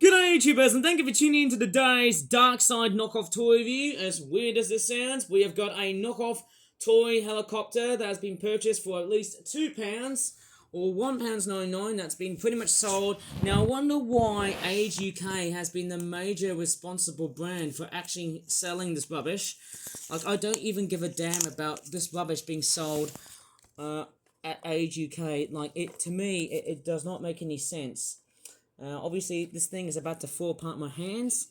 G'day YouTubers, and thank you for tuning in to today's Dark Side knockoff toy review. As weird as this sounds, we have got a knockoff toy helicopter that has been purchased for at least £2 or £1.99. That's been pretty much sold. Now I wonder why Age UK has been the major responsible brand for actually selling this rubbish. Like, I don't even give a damn about this rubbish being sold at Age UK. Like, to me, it does not make any sense. Obviously, this thing is about to fall apart in my hands.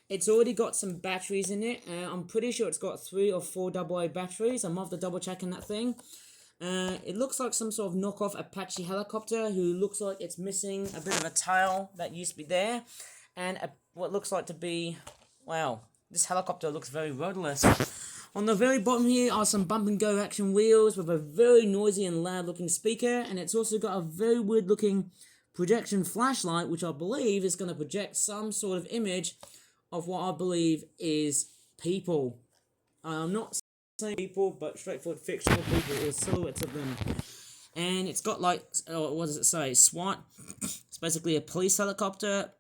It's already got some batteries in it. I'm pretty sure it's got 3 or 4 AA batteries. I'm off the double checking that thing. It looks like some sort of knockoff Apache helicopter who looks like it's missing a bit of a tail that used to be there. And what looks like to be, wow, this helicopter looks very rudderless. On the very bottom here are some bump and go action wheels with a very noisy and loud looking speaker. And it's also got a very weird looking projection flashlight, which I believe is going to project some sort of image of what I believe is people. I'm not saying people, but straightforward fictional people or silhouettes of them. And it's got like, what does it say? SWAT. It's basically a police helicopter.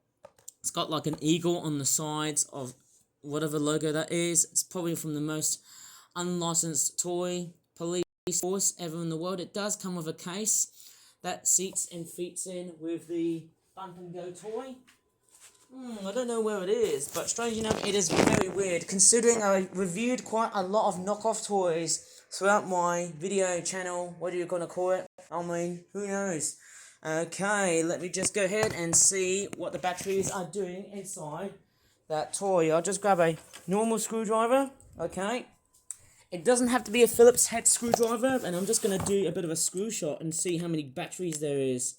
It's got like an eagle on the sides of whatever logo that is. It's probably from the most unlicensed toy police force ever in the world. It does come with a case that seats and fits in with the bump and go toy. I don't know where it is, but strange enough, it is very weird, considering I reviewed quite a lot of knockoff toys throughout my video channel. What are you going to call it? I mean, who knows? Okay, let me just go ahead and see what the batteries are doing inside that toy. I'll just grab a normal screwdriver, okay? It doesn't have to be a Phillips head screwdriver, and I'm just going to do a bit of a screw shot and see how many batteries there is.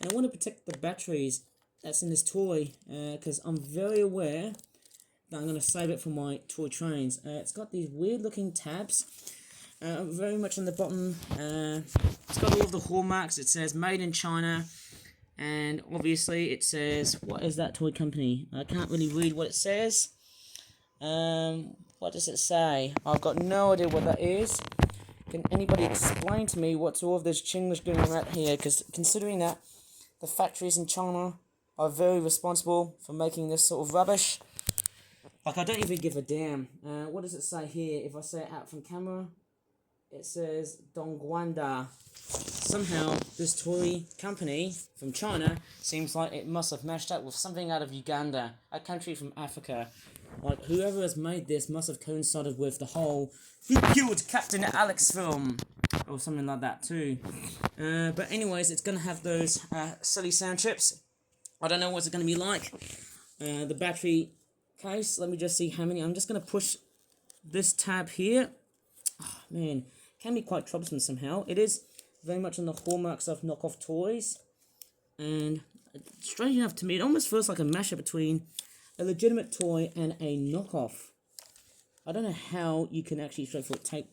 And I want to protect the batteries that's in this toy, because I'm very aware that I'm going to save it for my toy trains. It's got these weird looking tabs, very much on the bottom. It's got all of the hallmarks. It says made in China, and obviously it says, what is that toy company? I can't really read what it says. What does it say? I've got no idea what that is. Can anybody explain to me what's all of this Chinglish going on out here? Because considering that the factories in China are very responsible for making this sort of rubbish, like, I don't even give a damn. What does it say here? If I say it out from camera, it says Dongguanda. Somehow this toy company from China seems like it must have mashed up with something out of Uganda, a country from Africa. Like, whoever has made this must have coincided with the whole Who Killed Captain Alex film, or something like that too. But anyways, it's going to have those silly sound chips. I don't know what's it going to be like. The battery case, let me just see how many. I'm just going to push this tab here. Oh, man, can be quite troublesome somehow. It is very much on the hallmarks of knockoff toys. And strange enough to me, it almost feels like a mashup between a legitimate toy and a knockoff. I don't know how you can actually straightforward take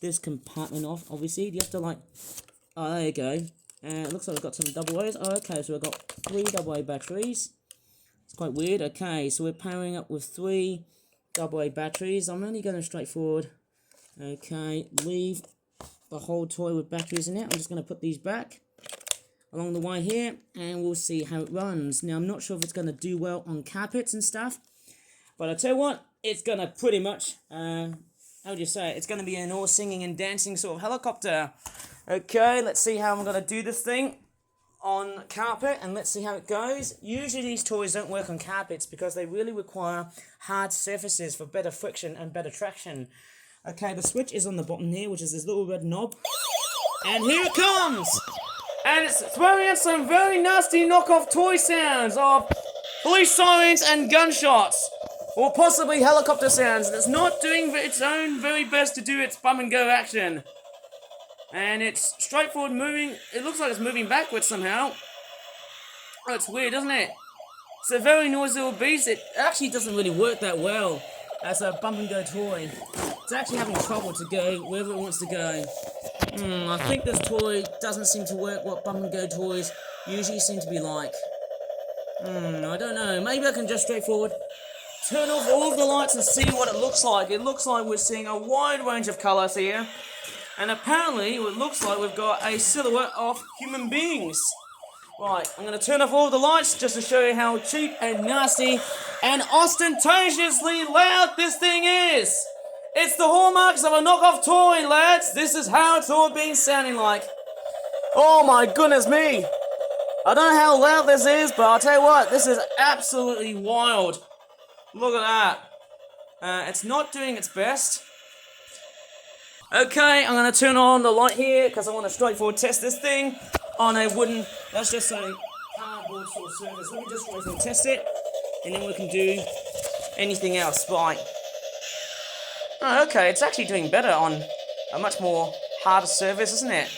this compartment off. Obviously, you have to, like, oh, there you go. It looks like we've got some double A's. Oh, okay, so we've got 3 AA batteries. It's quite weird. Okay, so we're powering up with 3 AA batteries. I'm only going to straightforward, okay, leave the whole toy with batteries in it. I'm just going to put these back along the way here, and we'll see how it runs. Now, I'm not sure if it's going to do well on carpets and stuff, but I'll tell you what, it's going to pretty much, how would you say it? It's going to be an all singing and dancing sort of helicopter. Okay, let's see how I'm going to do this thing on carpet, and let's see how it goes. Usually these toys don't work on carpets because they really require hard surfaces for better friction and better traction. Okay, the switch is on the bottom here, which is this little red knob, and here it comes! And it's throwing out some very nasty knockoff toy sounds of police sirens and gunshots, or possibly helicopter sounds. And it's not doing its own very best to do its bump and go action. And it's straightforward moving. It looks like it's moving backwards somehow. Oh, it's weird, doesn't it? It's a very noisy little beast. It actually doesn't really work that well as a bump and go toy. It's actually having trouble to go wherever it wants to go. I think this toy doesn't seem to work what bump and go toys usually seem to be like. I don't know. Maybe I can just straightforward turn off all of the lights and see what it looks like. It looks like we're seeing a wide range of colours here. And apparently it looks like we've got a silhouette of human beings. Right, I'm going to turn off all the lights just to show you how cheap and nasty and ostentatiously loud this thing is. It's the hallmarks of a knockoff toy, lads. This is how it's all been sounding like. Oh my goodness me. I don't know how loud this is, but I'll tell you what, this is absolutely wild. Look at that. It's not doing its best. Okay, I'm going to turn on the light here because I want to straightforward test this thing on a wooden, let's just say, cardboard sort of surface. Let me just straightforward test it, and then we can do anything else. Right. Oh, okay, it's actually doing better on a much more harder surface, isn't it?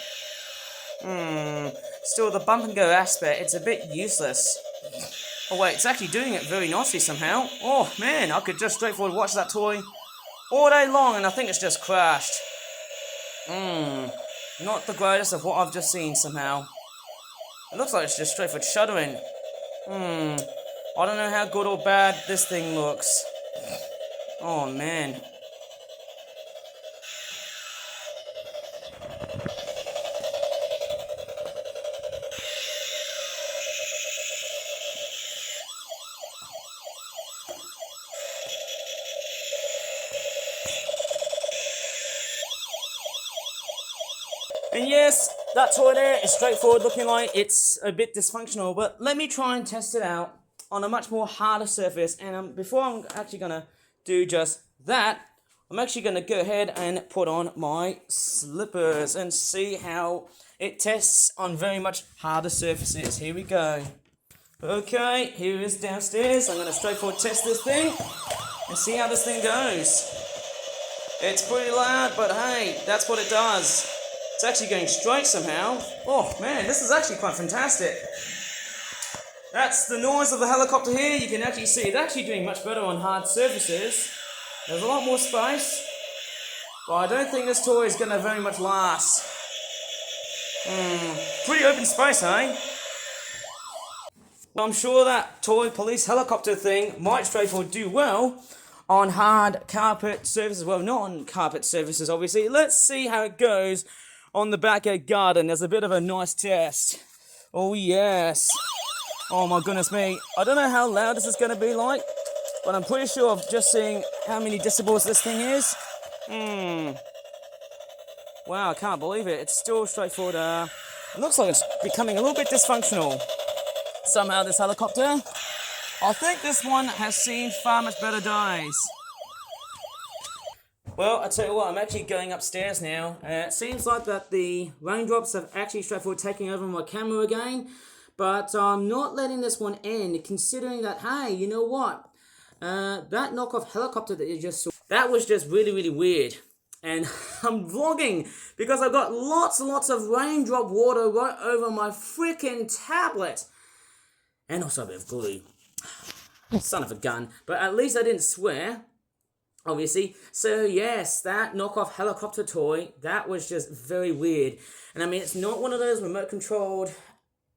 Still, the bump and go aspect, it's a bit useless. Oh wait, it's actually doing it very nicely somehow. Oh man, I could just straightforward watch that toy all day long, and I think it's just crashed. Not the greatest of what I've just seen somehow. It looks like it's just straightforward shuddering. I don't know how good or bad this thing looks. Oh man. And yes, that toy there is straightforward looking like it's a bit dysfunctional, but let me try and test it out on a much more harder surface. And before I'm actually going to do just that, I'm actually going to go ahead and put on my slippers and see how it tests on very much harder surfaces. Here we go. Okay, here is downstairs. I'm going to straightforward test this thing and see how this thing goes. It's pretty loud, but hey, that's what it does. It's actually going straight somehow. Oh man, this is actually quite fantastic. That's the noise of the helicopter here. You can actually see it's actually doing much better on hard surfaces. There's a lot more space. But I don't think this toy is going to very much last. Pretty open space, eh? Well, I'm sure that toy police helicopter thing might straightforward do well on hard carpet surfaces. Well, not on carpet surfaces, obviously. Let's see how it goes on the backyard garden. There's a bit of a nice test. Oh yes. Oh my goodness me. I don't know how loud this is going to be like, but I'm pretty sure of just seeing how many decibels this thing is. Wow, I can't believe it. It's still straightforward. It looks like it's becoming a little bit dysfunctional. Somehow this helicopter. I think this one has seen far much better days. Well, I tell you what, I'm actually going upstairs now. It seems like that the raindrops have actually straightforward taken over my camera again, but I'm not letting this one end, considering that, hey, you know what? That knockoff helicopter that you just saw, that was just really, really weird. And I'm vlogging because I've got lots and lots of raindrop water right over my freaking tablet. And also a bit of glue. Son of a gun. But at least I didn't swear. Obviously. So yes, that knockoff helicopter toy, that was just very weird. And I mean, it's not one of those remote controlled.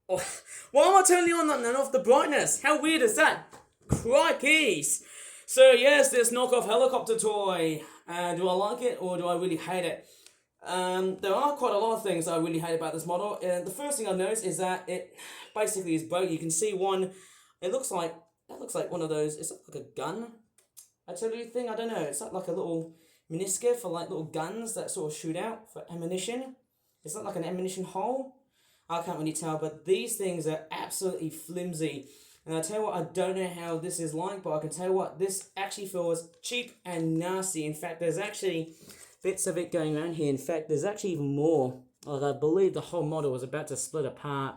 Oh, why am I turning on and off the brightness? How weird is that? Crikeys. So yes, this knockoff helicopter toy. Do I like it or do I really hate it? There are quite a lot of things I really hate about this model. The first thing I noticed is that it basically is broke. You can see one. That looks like one of those. Is it like a gun? Artillery thing, I don't know. It's like a little meniscus for like little guns that sort of shoot out for ammunition. It's not like an ammunition hole. I can't really tell, but these things are absolutely flimsy. And I tell you what, I don't know how this is like, but I can tell you what, this actually feels cheap and nasty. In fact, there's actually bits of it going around here. In fact, there's actually even more. Like, I believe the whole model was about to split apart.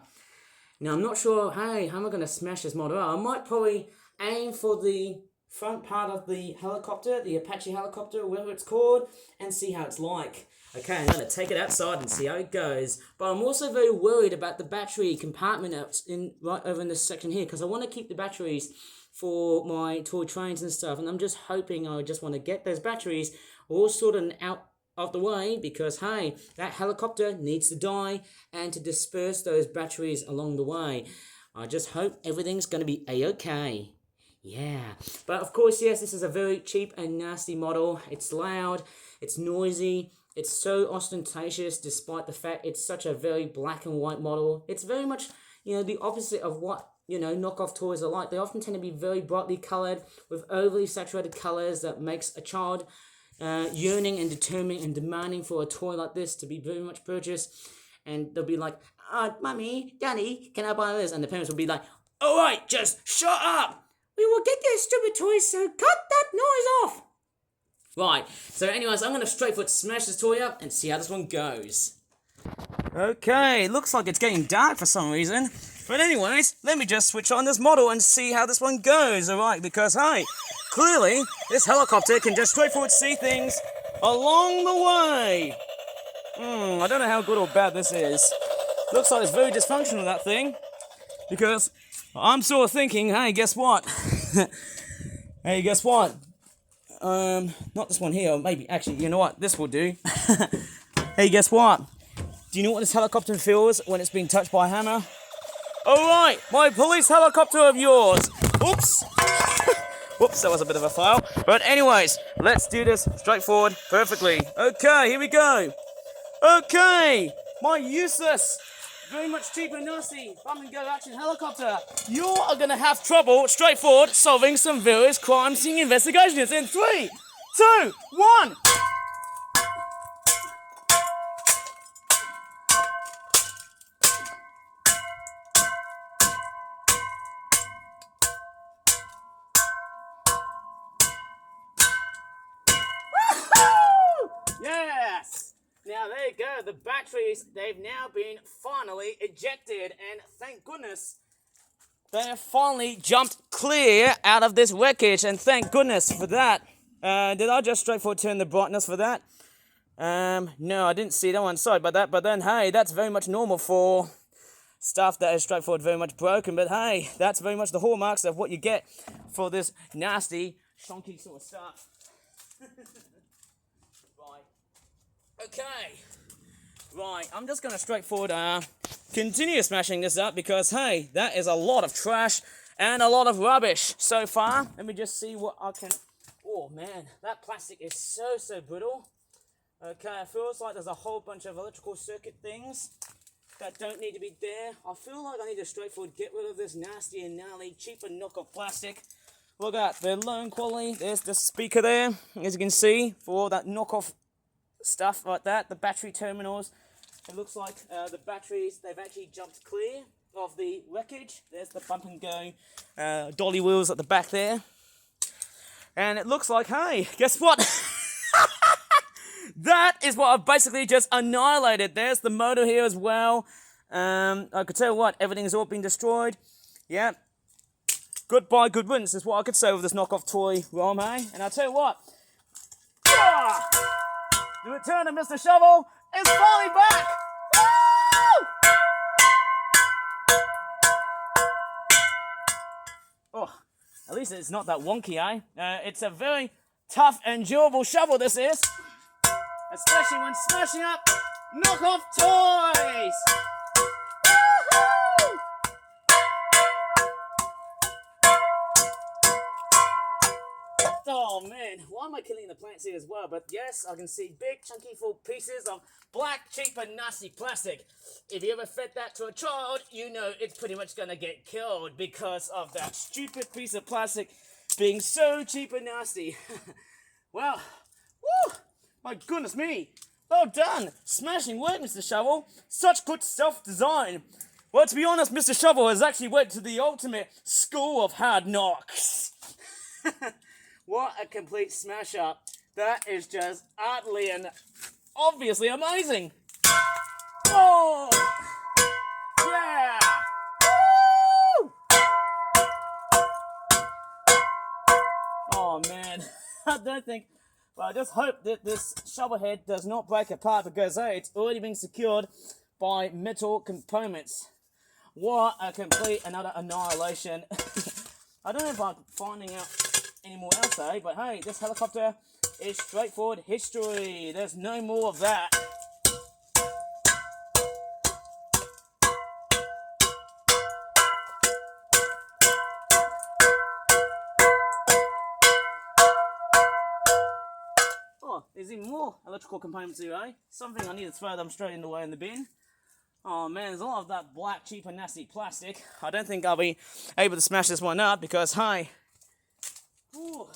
Now, I'm not sure, hey, how am I going to smash this model out? I might probably aim for the front part of the helicopter, the Apache helicopter, whatever it's called, and see how it's like. Okay, I'm going to take it outside and see how it goes. But I'm also very worried about the battery compartment right over in this section here, because I want to keep the batteries for my toy trains and stuff, and I'm just hoping I just want to get those batteries all sorted out of the way, because hey, that helicopter needs to die and to disperse those batteries along the way. I just hope everything's going to be a-okay. Yeah, but of course, yes, this is a very cheap and nasty model. It's loud, it's noisy, it's so ostentatious despite the fact it's such a very black and white model. It's very much, the opposite of what, knockoff toys are like. They often tend to be very brightly colored with overly saturated colors that makes a child yearning and determined and demanding for a toy like this to be very much purchased. And they'll be like, Mummy, Daddy, can I buy this? And the parents will be like, all right, just shut up. We will get their stupid toys, so cut that noise off. Right, so anyways, I'm going to straightforward smash this toy up and see how this one goes. Okay, looks like it's getting dark for some reason. But anyways, let me just switch on this model and see how this one goes, alright? Because, hey, clearly, this helicopter can just straightforward see things along the way. I don't know how good or bad this is. Looks like it's very dysfunctional, that thing. Because I'm sort of thinking, hey, guess what? Hey, guess what? Not this one here, or maybe, actually, you know what? This will do. Hey, guess what? Do you know what this helicopter feels when it's being touched by a hammer? Alright, my police helicopter of yours. Oops. Whoops, that was a bit of a fail. But anyways, let's do this straightforward perfectly. Okay, here we go. Okay, my useless, very much cheap and nasty bump and go action helicopter. You are going to have trouble straightforward solving some various crime scene investigations in 3, 2, 1. Yes! Now there you go, the batteries, they've now been finally ejected, and thank goodness they have finally jumped clear out of this wreckage, and thank goodness for that. Did I just straightforward turn the brightness for that? No, I didn't see that one, sorry about that, but then hey, that's very much normal for stuff that is straightforward very much broken, but hey, that's very much the hallmarks of what you get for this nasty, shonky sort of stuff. Okay, right, I'm just going to straightforward continue smashing this up because, hey, that is a lot of trash and a lot of rubbish so far. Let me just see what I can... Oh, man, that plastic is so brittle. Okay, it feels like there's a whole bunch of electrical circuit things that don't need to be there. I feel like I need to straightforward get rid of this nasty and gnarly, cheap and knockoff plastic. Look at the low quality. There's the speaker there, as you can see, for all that knockoff stuff like that. The battery terminals, it looks like the batteries, they've actually jumped clear of the wreckage. There's the bump and go dolly wheels at the back there, and it looks like, hey, guess what? That is what I've basically just annihilated. There's the motor here as well. I could tell you what, everything's all been destroyed. Yeah, goodbye, good riddance is what I could say with this knockoff toy ROM, hey? And I'll tell you what, the return of Mr. Shovel is finally back! Woo! Oh, at least it's not that wonky, eh? It's a very tough and durable shovel, this is. Especially when smashing up knockoff toys! Woo-hoo! Oh man, why am I killing the plants here as well? But yes, I can see big chunky full pieces of black, cheap and nasty plastic. If you ever fed that to a child, you know it's pretty much gonna get killed because of that stupid piece of plastic being so cheap and nasty. Well, woo, my goodness me. Well done, smashing work, Mr. Shovel. Such good self-design. Well, to be honest, Mr. Shovel has actually went to the ultimate school of hard knocks. What a complete smash up. That is just utterly and obviously amazing. Oh! Yeah! Woo! Oh man, I don't think, well I just hope that this shovel head does not break apart because hey, it's already been secured by metal components. What a complete another annihilation. I don't know if I'm finding out anymore else, eh? But hey, this helicopter is straightforward history. There's no more of that. Oh, there's even more electrical components here, eh? Something I need to throw them straight in the way in the bin. Oh man, there's a lot of that black, cheap and nasty plastic. I don't think I'll be able to smash this one up because, hi. Ooh.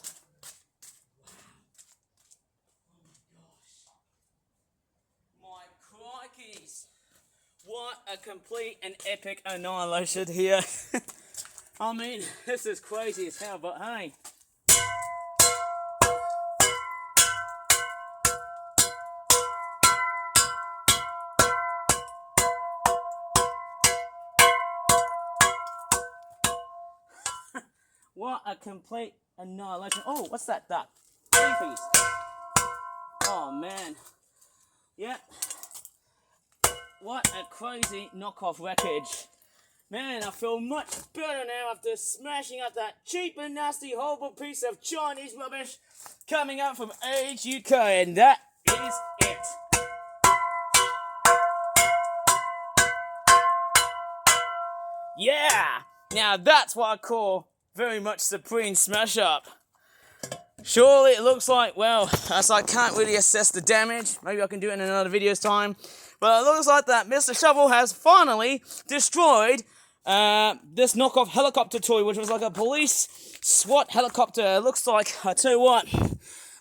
My crikeys. What a complete and epic annihilation here. I mean, this is crazy as hell, but hey. What a complete annihilation. Oh, what's that duck? 3-piece. Oh, man. Yep. What a crazy knockoff wreckage. Man, I feel much better now after smashing up that cheap and nasty horrible piece of Chinese rubbish coming out from Age UK, and that is it. Yeah! Now that's what I call very much supreme smash up. Surely it looks like, well, as I can't really assess the damage, maybe I can do it in another video's time, but it looks like that Mr. Shovel has finally destroyed this knockoff helicopter toy, which was like a police SWAT helicopter. It looks like, I tell you what,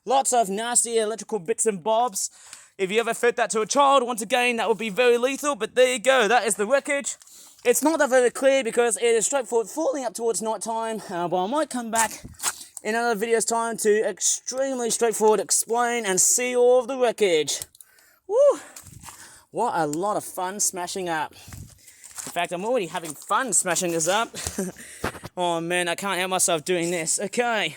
lots of nasty electrical bits and bobs. If you ever fed that to a child, once again, that would be very lethal, but there you go, that is the wreckage. It's not that very clear because it is straightforward falling up towards night time, but I might come back in another video's time to extremely straightforward explain and see all of the wreckage. Woo! What a lot of fun smashing up. In fact, I'm already having fun smashing this up. Oh man, I can't help myself doing this. Okay.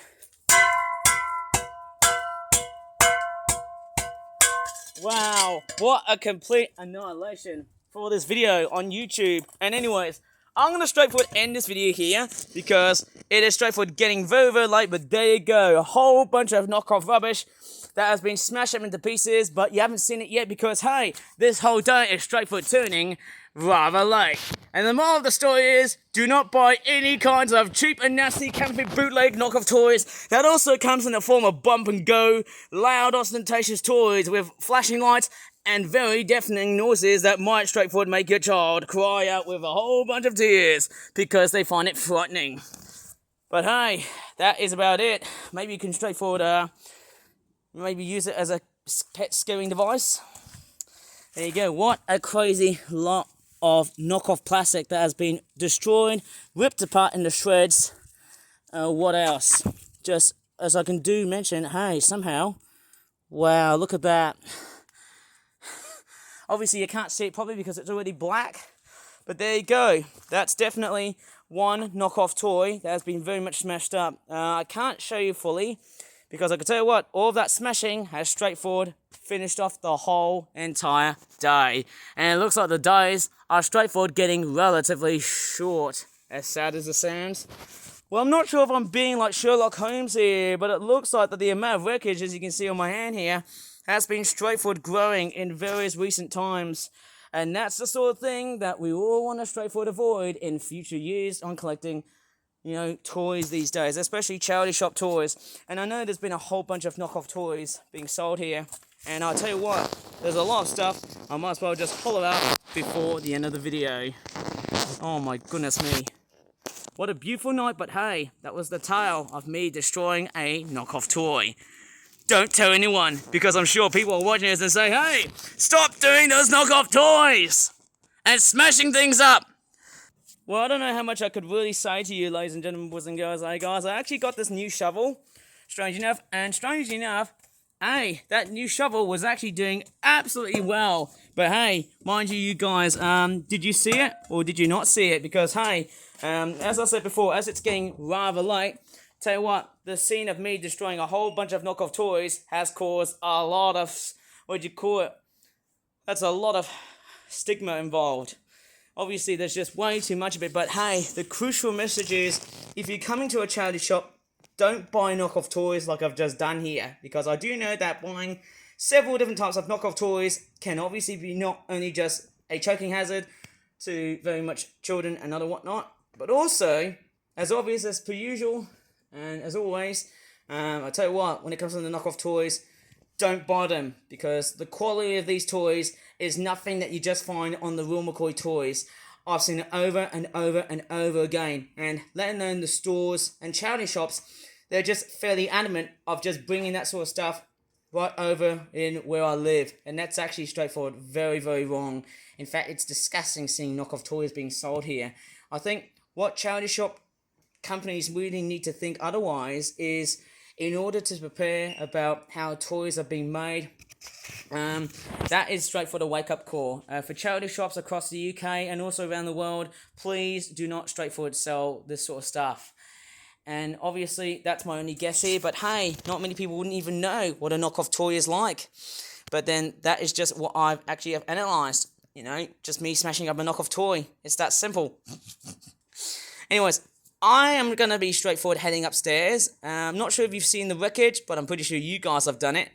Wow, what a complete annihilation for this video on YouTube. And anyways, I'm going to straightforward end this video here because it is straightforward getting very, very late, but there you go. A whole bunch of knockoff rubbish that has been smashed up into pieces, but you haven't seen it yet because, hey, this whole day is straightforward turning rather late. And the moral of the story is, do not buy any kinds of cheap and nasty counterfeit bootleg knockoff toys. That also comes in the form of bump and go, loud ostentatious toys with flashing lights and very deafening noises that might straightforward make your child cry out with a whole bunch of tears because they find it frightening. But hey, that is about it. Maybe you can straightforward, maybe use it as a pet scaring device. There you go. What a crazy lot of knockoff plastic that has been destroyed, ripped apart into shreds. What else? Just as I can do mention, hey, somehow, wow, look at that. Obviously you can't see it probably because it's already black, but there you go. That's definitely one knockoff toy that has been very much smashed up. I can't show you fully because I can tell you what, all of that smashing has straightforward finished off the whole entire day. And it looks like the days are straightforward getting relatively short, as sad as it sounds. Well, I'm not sure if I'm being like Sherlock Holmes here, but it looks like that the amount of wreckage, as you can see on my hand here, has been straightforward growing in various recent times. And that's the sort of thing that we all want to straightforward avoid in future years on collecting, you know, toys these days, especially charity shop toys. And I know there's been a whole bunch of knockoff toys being sold here. And I'll tell you what, there's a lot of stuff I might as well just pull it out before the end of the video. Oh my goodness me. What a beautiful night, but hey, that was the tale of me destroying a knockoff toy. Don't tell anyone, because I'm sure people are watching this and say, hey, stop doing those knockoff toys and smashing things up. Well, I don't know how much I could really say to you, ladies and gentlemen, boys and girls. Hey, guys, I actually got this new shovel, strangely enough, hey, that new shovel was actually doing absolutely well. But hey, mind you, you guys, did you see it or did you not see it? Because hey, as I said before, as it's getting rather late, tell you what, the scene of me destroying a whole bunch of knockoff toys has caused a lot of, that's a lot of stigma involved. Obviously, there's just way too much of it, but hey, the crucial message is, if you're coming to a charity shop, don't buy knockoff toys like I've just done here, because I do know that buying several different types of knockoff toys can obviously be not only just a choking hazard to very much children and other whatnot, but also, as obvious as per usual, and as always, I tell you what, when it comes to the knockoff toys, don't buy them, because the quality of these toys is nothing that you just find on the real McCoy toys. I've seen it over and over and over again, and let alone the stores and charity shops, they're just fairly adamant of just bringing that sort of stuff right over in where I live, and that's actually straightforward, very, very wrong. In fact, it's disgusting seeing knockoff toys being sold here. I think what charity shop companies really need to think otherwise is, in order to prepare about how toys are being made, that is straight for the wake-up call. For charity shops across the UK and also around the world, please do not straightforward sell this sort of stuff. And obviously, that's my only guess here, but hey, not many people wouldn't even know what a knockoff toy is like. But then, that is just what I've actually have analysed. You know, just me smashing up a knockoff toy. It's that simple. Anyways, I am going to be straightforward heading upstairs. I'm not sure if you've seen the wreckage, but I'm pretty sure you guys have done it.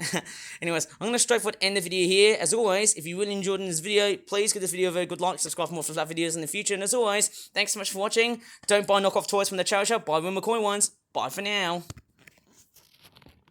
Anyways, I'm going to straightforward end the video here. As always, if you really enjoyed this video, please give this video a very good like, subscribe for more Flat videos in the future. And as always, thanks so much for watching. Don't buy knockoff toys from the charity shop, buy real McCoy ones. Bye for now.